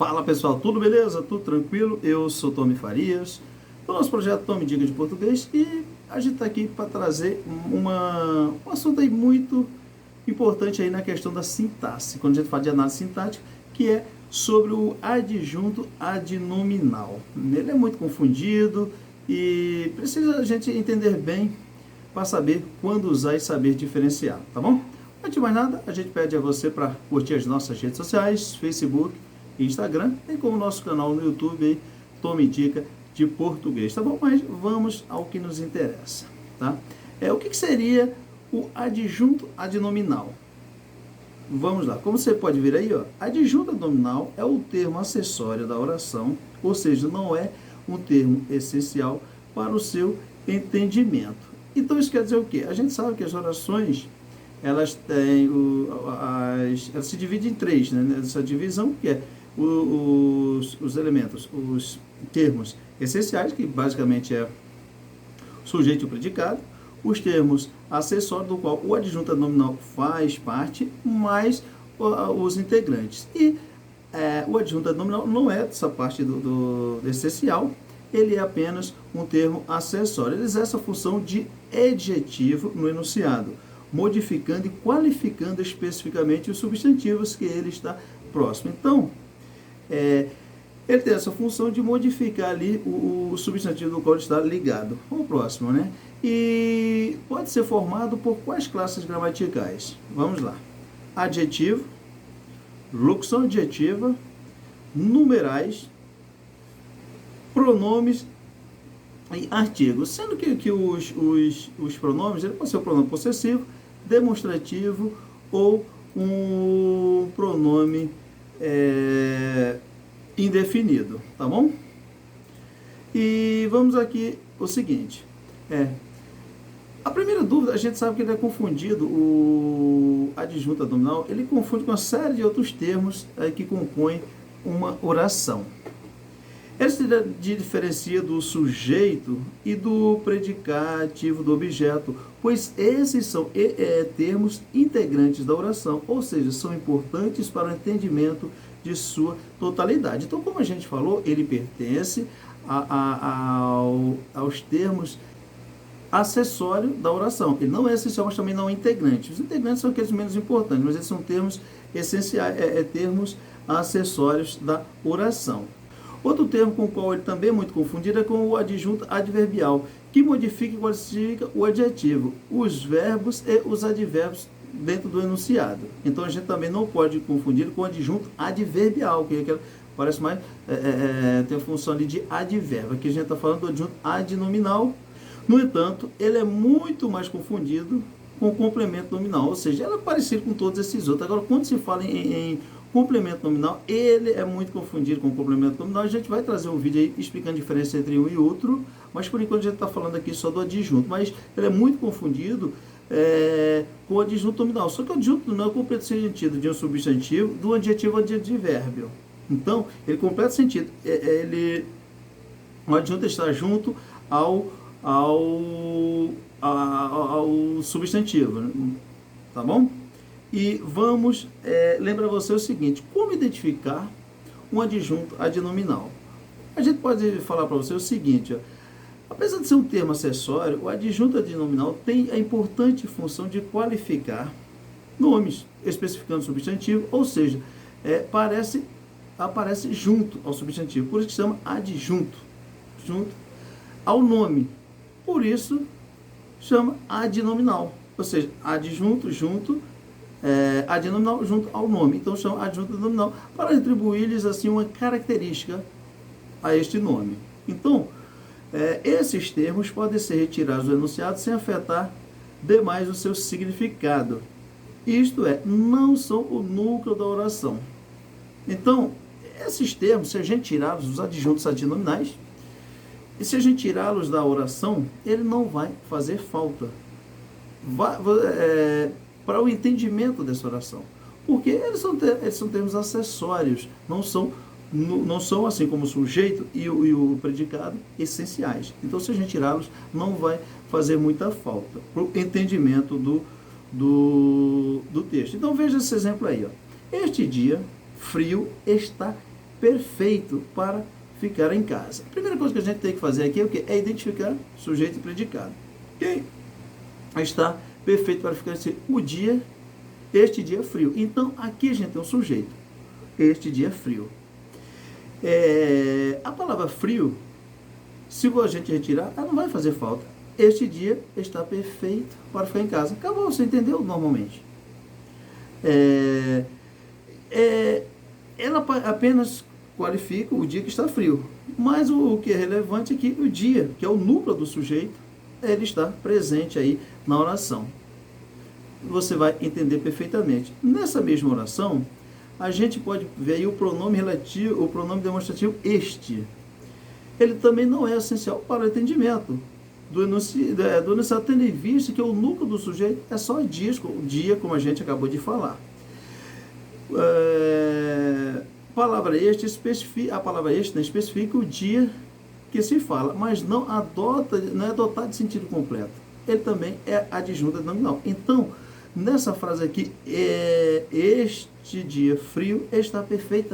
Fala pessoal, tudo beleza? Tudo tranquilo? Eu sou Tomy Farias, do nosso projeto Tomy Dica de Português, e a gente está aqui para trazer um assunto aí muito importante aí na questão da sintaxe, quando a gente fala de análise sintática, que é sobre o adjunto adnominal. Ele é muito confundido e precisa a gente entender bem para saber quando usar e saber diferenciar, tá bom? Antes de mais nada, a gente pede a você para curtir as nossas redes sociais, Facebook e Instagram, e com o nosso canal no YouTube, Tomy Dica de Português, tá bom? Mas vamos ao que nos interessa, tá? O que seria o adjunto adnominal? Vamos lá, como você pode ver aí, ó, adjunto adnominal é o termo acessório da oração, ou seja, não é um termo essencial para o seu entendimento. Então isso quer dizer o quê? A gente sabe que as orações, elas têm elas se dividem em três, né? Essa divisão que é os elementos, os termos essenciais, que basicamente é sujeito e predicado, os termos acessórios, do qual o adjunto adnominal faz parte, mais os integrantes. E o adjunto adnominal não é essa parte do essencial, ele é apenas um termo acessório. Ele exerce a função de adjetivo no enunciado, modificando e qualificando especificamente os substantivos que ele está próximo. Então, ele tem essa função de modificar ali o substantivo do qual ele está ligado ao próximo, né? E pode ser formado por quais classes gramaticais? Vamos lá. Adjetivo, locução adjetiva, numerais, pronomes e artigos, sendo que os pronomes, ele pode ser o pronome possessivo, demonstrativo ou um pronome indefinido, tá bom? E vamos aqui o seguinte, a primeira dúvida, a gente sabe que ele é confundido, o adjunto adnominal, ele confunde com uma série de outros termos que compõem uma oração. Ele se diferencia do sujeito e do predicativo do objeto, pois esses são termos integrantes da oração, ou seja, são importantes para o entendimento de sua totalidade. Então, como a gente falou, ele pertence aos termos acessórios da oração. Ele não é essencial, mas também não é integrante. Os integrantes são aqueles menos importantes, mas eles são termos essenciais, termos acessórios da oração. Outro termo com o qual ele também é muito confundido é com o adjunto adverbial, que modifica e qualifica o adjetivo, os verbos e os advérbios dentro do enunciado. Então a gente também não pode confundir com o adjunto adverbial, que parece mais, tem a função ali de advérbio. Aqui a gente está falando do adjunto adnominal. No entanto, ele é muito mais confundido com o complemento nominal, ou seja, ele é parecido com todos esses outros. Agora, quando se fala em complemento nominal, ele é muito confundido com o complemento nominal. A gente vai trazer um vídeo aí explicando a diferença entre um e outro, mas por enquanto a gente está falando aqui só do adjunto. Mas ele é muito confundido com o adjunto nominal. Só que o adjunto não é o completo sentido de um substantivo, do adjetivo ao advérbio. Então, ele completa sentido. O adjunto está junto ao substantivo, tá bom? E vamos lembrar você o seguinte: como identificar um adjunto adnominal? A gente pode falar para você o seguinte, ó, apesar de ser um termo acessório, o adjunto adnominal tem a importante função de qualificar nomes, especificando substantivo, ou seja, aparece junto ao substantivo, por isso que se chama adjunto, junto ao nome, por isso chama adnominal, ou seja, adjunto junto adnominal junto ao nome, então chama adjunto adnominal para atribuir-lhes assim uma característica a este nome. Então, esses termos podem ser retirados do enunciado sem afetar demais o seu significado. Isto é, não são o núcleo da oração. Então, esses termos, se a gente tirá-los, os adjuntos adnominais, e se a gente tirá-los da oração, ele não vai fazer falta para o entendimento dessa oração, porque eles são termos acessórios, não são assim como o sujeito e o predicado essenciais. Então, se a gente tirá-los, não vai fazer muita falta para o entendimento do texto. Então, veja esse exemplo aí, ó. Este dia frio está perfeito para ficar em casa. A primeira coisa que a gente tem que fazer aqui é o quê? É identificar sujeito e predicado. Quem está perfeito para ficar assim, o dia, este dia é frio. Então, aqui a gente tem um sujeito. Este dia é frio. A palavra frio, se a gente retirar, ela não vai fazer falta. Este dia está perfeito para ficar em casa. Acabou, você entendeu normalmente. Ela apenas qualifica o dia que está frio. Mas o que é relevante é que o dia, que é o núcleo do sujeito, ele está presente aí na oração. Você vai entender perfeitamente. Nessa mesma oração, a gente pode ver aí o pronome relativo, o pronome demonstrativo este. Ele também não é essencial para o entendimento do enunciado, tendo em vista que o núcleo do sujeito é só dia, como a gente acabou de falar. A palavra este especifica o dia que se fala, mas não é dotado de sentido completo. Ele também é adjunta nominal. Então, nessa frase aqui, este dia frio está perfeito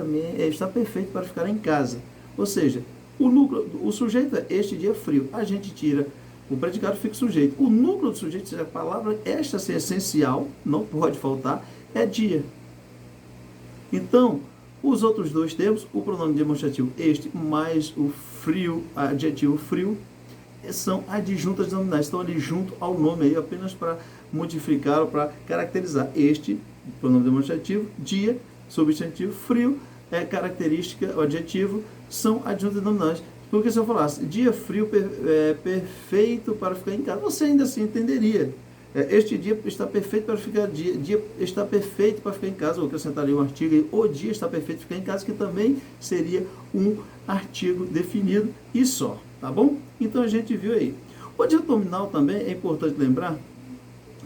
para ficar em casa. Ou seja, o sujeito é este dia frio. A gente tira o predicado, fica o sujeito. O núcleo do sujeito, a palavra esta ser essencial, não pode faltar, é dia. Então, os outros dois termos, o pronome demonstrativo este mais o frio, adjetivo frio, são adjuntas nominais, estão ali junto ao nome aí, apenas para modificar ou para caracterizar. Este, pronome demonstrativo, dia, substantivo, frio, característica, o adjetivo, são adjuntas nominais. Porque se eu falasse dia frio perfeito para ficar em casa, você ainda assim entenderia. Este dia está perfeito para ficar dia está perfeito para ficar em casa, ou acrescentaria um artigo aí, o dia está perfeito para ficar em casa, que também seria um artigo definido e só, tá bom? Então a gente viu aí. O adjunto nominal também é importante lembrar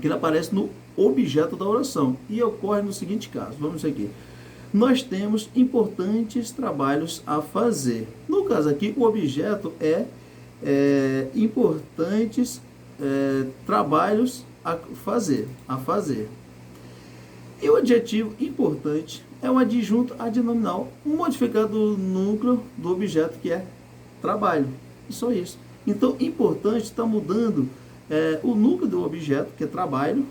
que ele aparece no objeto da oração e ocorre no seguinte caso, vamos aqui. Nós temos importantes trabalhos a fazer. No caso aqui, o objeto é importantes trabalhos a fazer. E o adjetivo importante é um adjunto adnominal modificado do núcleo do objeto, que é trabalho. E só isso. Então, importante está mudando o núcleo do objeto, que é trabalho,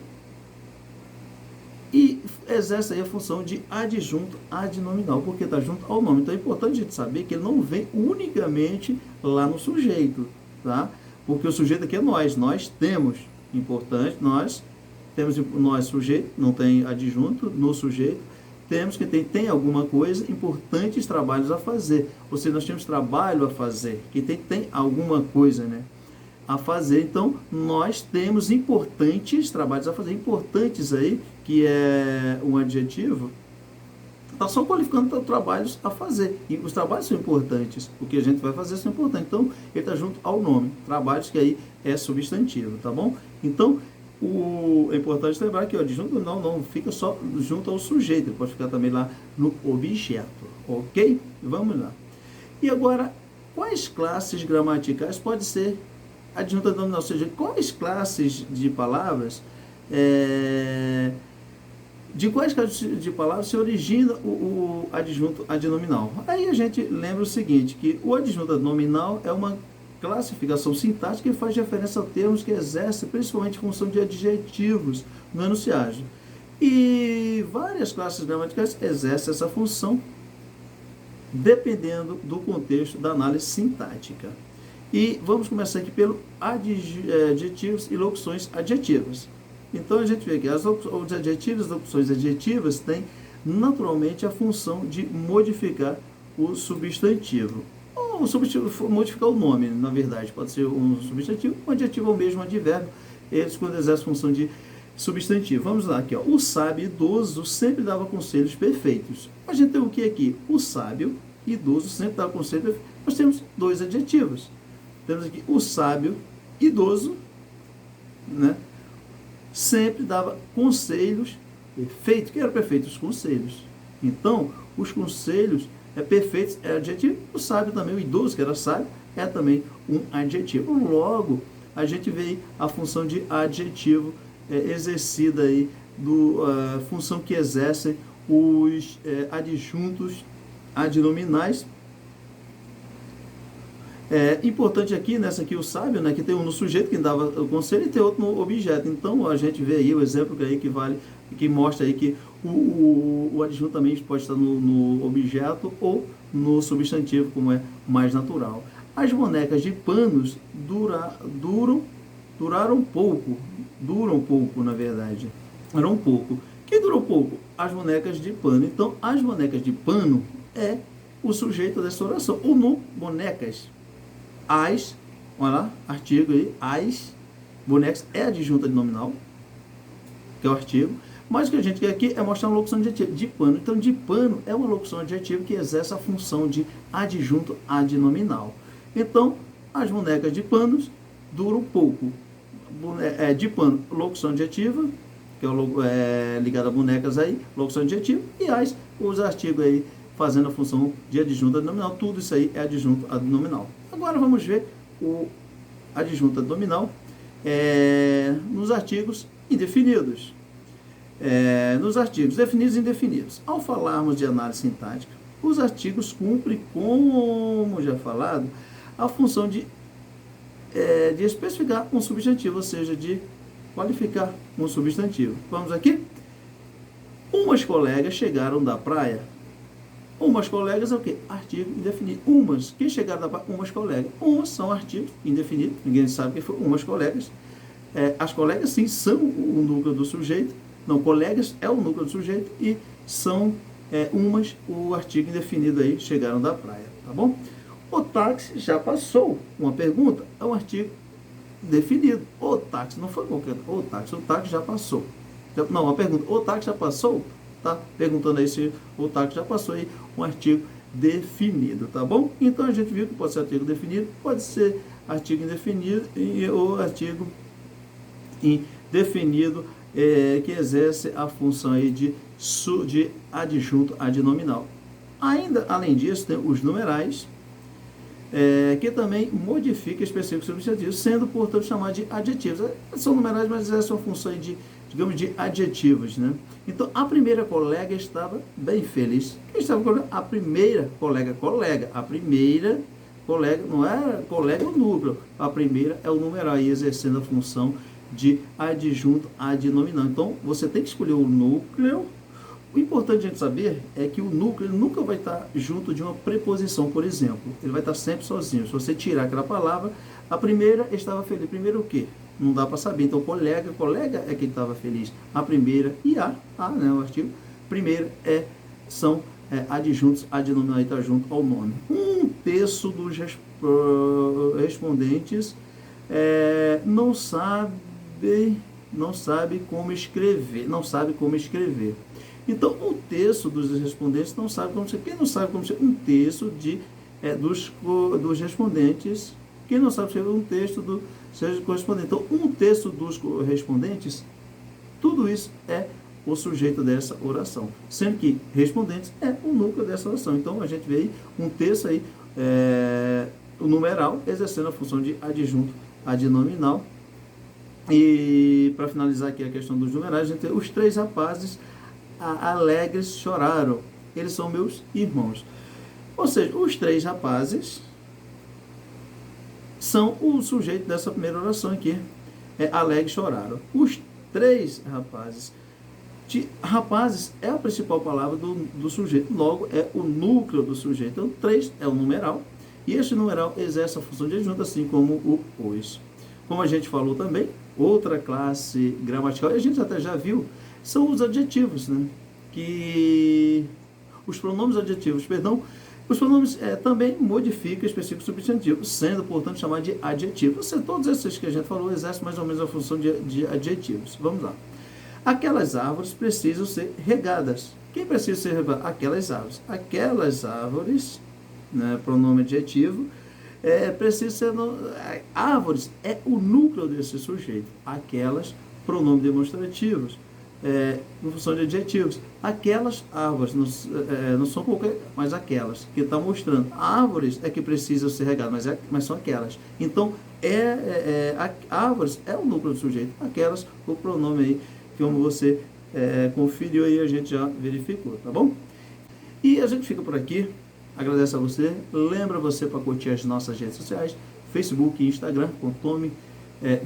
e exerce aí a função de adjunto adnominal, porque está junto ao nome. Então é importante a gente saber que ele não vem unicamente lá no sujeito, tá? Porque o sujeito aqui é nós temos, importante, nós sujeito, não tem adjunto no sujeito, temos que tem alguma coisa, importantes trabalhos a fazer, ou seja, nós temos trabalho a fazer, que tem alguma coisa, né, a fazer. Então, nós temos importantes trabalhos a fazer, importantes aí, que é um adjetivo, está só qualificando trabalhos a fazer. E os trabalhos são importantes. O que a gente vai fazer são importantes. Então, ele está junto ao nome. Trabalhos, que aí é substantivo, tá bom? Então, é importante lembrar que o adjunto não fica só junto ao sujeito. Ele pode ficar também lá no objeto. Ok? Vamos lá. E agora, quais classes gramaticais pode ser adjunta nominal? Ou seja, quais classes de palavras de quais classes de palavras se origina o adjunto adnominal? Aí a gente lembra o seguinte, que o adjunto adnominal é uma classificação sintática que faz referência a termos que exercem principalmente função de adjetivos no enunciado. E várias classes gramaticais exercem essa função dependendo do contexto da análise sintática. E vamos começar aqui pelo adjetivos e locuções adjetivas. Então a gente vê que os adjetivos e locuções adjetivas têm naturalmente a função de modificar o substantivo. Ou modificar o nome, na verdade. Pode ser um substantivo, um adjetivo ou mesmo um advérbio. Eles quando exercem função de substantivo. Vamos lá aqui, ó. O sábio idoso sempre dava conselhos perfeitos. A gente tem o que aqui? O sábio idoso sempre dava conselhos perfeitos. Nós temos dois adjetivos. Temos aqui o sábio idoso, né? Sempre dava conselhos perfeitos. O que eram perfeitos? Os conselhos. Então, os conselhos perfeitos é adjetivo. O sábio também, o idoso, que era sábio, é também um adjetivo. Logo, a gente vê a função de adjetivo exercida aí, função que exercem os adjuntos adnominais. É importante aqui, nessa aqui o sábio, né, que tem um no sujeito que dava o conselho e tem outro no objeto. Então a gente vê aí o exemplo aí que mostra aí que o adjunto também pode estar no objeto ou no substantivo, como é mais natural. As bonecas de panos duram pouco, na verdade. Duram pouco. Que durou pouco? As bonecas de pano. Então, as bonecas de pano é o sujeito dessa oração. Ou no bonecas. As, olha lá, artigo aí, as bonecas é adjunto adnominal, que é o artigo. Mas o que a gente quer aqui é mostrar uma locução adjetiva, de pano. Então, de pano é uma locução adjetiva que exerce a função de adjunto adnominal. Então, as bonecas de panos duram pouco. De pano, locução adjetiva, que é ligada a bonecas aí, locução adjetiva, e os artigos aí fazendo a função de adjunto adnominal. Tudo isso aí é adjunto adnominal. Agora vamos ver o adjunto adnominal nos artigos indefinidos. Nos artigos definidos e indefinidos. Ao falarmos de análise sintática, os artigos cumprem, como já falado, a função de especificar um substantivo, ou seja, de qualificar um substantivo. Vamos aqui? Umas colegas chegaram da praia. Umas colegas é o quê? Artigo indefinido. Umas. Quem chegaram da praia? Umas colegas. Umas são artigos indefinidos. Ninguém sabe quem foi. Umas colegas. As colegas, sim, são o núcleo do sujeito. Não, colegas é o núcleo do sujeito e são umas, o artigo indefinido aí, chegaram da praia, tá bom? O táxi já passou. Uma pergunta é um artigo definido. O táxi, não foi qualquer. O táxi já passou. Não, uma pergunta. O táxi já passou? Tá perguntando aí se o táxi já passou aí, um artigo definido, tá bom? Então a gente viu que pode ser artigo definido, pode ser artigo indefinido ou artigo indefinido que exerce a função aí de adjunto adnominal. Ainda, além disso, tem os numerais, que também modifica específicos substantivos, sendo, portanto, chamados de adjetivos. São numerais, mas exercem uma função aí de, digamos, de adjetivos, né? Então, a primeira colega estava bem feliz. Quem estava com a primeira colega? A primeira colega, não é colega o núcleo. A primeira é o numeral, aí exercendo a função de adjunto adnominal. Então, você tem que escolher o núcleo. O importante a gente saber é que o núcleo nunca vai estar junto de uma preposição, por exemplo. Ele vai estar sempre sozinho. Se você tirar aquela palavra, a primeira estava feliz. Primeiro o quê? Não dá para saber. Então, colega é quem estava feliz. A primeira e né, o artigo. Primeira são adjuntos adnominais, está junto ao nome. Um terço dos respondentes não sabe como escrever. Então, um terço dos respondentes não sabe como escrever. Quem não sabe como escrever? Um terço dos respondentes. Quem não sabe escrever? Um terço do seu correspondente. Então, um terço dos respondentes, tudo isso é o sujeito dessa oração. Sendo que respondentes é o núcleo dessa oração. Então, a gente vê aí um terço aí, o numeral, exercendo a função de adjunto adnominal. E para finalizar aqui a questão dos numerais, a gente tem os 3 rapazes alegres choraram. Eles são meus irmãos. Ou seja, os 3 rapazes são o sujeito dessa primeira oração aqui. Alegres choraram. Os 3 rapazes. Rapazes é a principal palavra do sujeito. Logo, é o núcleo do sujeito. Então, 3 é o numeral. E este numeral exerce a função de adjunto, assim como o os. Como a gente falou também, outra classe gramatical, e a gente até já viu, são os adjetivos, né? Os pronomes adjetivos, os pronomes também modificam específico substantivo, sendo, portanto, chamado de adjetivo. Todos esses que a gente falou exercem mais ou menos a função de adjetivos. Vamos lá. Aquelas árvores precisam ser regadas. Quem precisa ser regado? Aquelas árvores. Aquelas árvores, né, pronome adjetivo, precisa ser... árvores é o núcleo desse sujeito. Aquelas, pronome demonstrativos, em função de adjetivos. Aquelas árvores, não são qualquer, mas aquelas, que está mostrando. Árvores é que precisam ser regadas, mas são aquelas. Então, árvores é o núcleo do sujeito. Aquelas, o pronome aí, como você conferiu aí, a gente já verificou, tá bom? E a gente fica por aqui. agradece a você, lembra você para curtir as nossas redes sociais, Facebook e Instagram, com Tome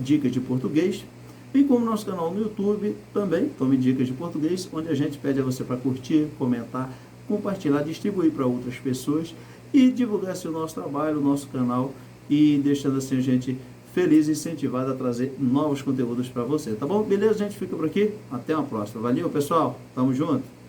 Dicas de Português, e como nosso canal no YouTube também, Tome Dicas de Português, onde a gente pede a você para curtir, comentar, compartilhar, distribuir para outras pessoas e divulgar assim, o nosso trabalho, o nosso canal, e deixando assim a gente feliz e incentivado a trazer novos conteúdos para você, tá bom? Beleza, gente? Fica por aqui. Até uma próxima. Valeu, pessoal. Tamo junto.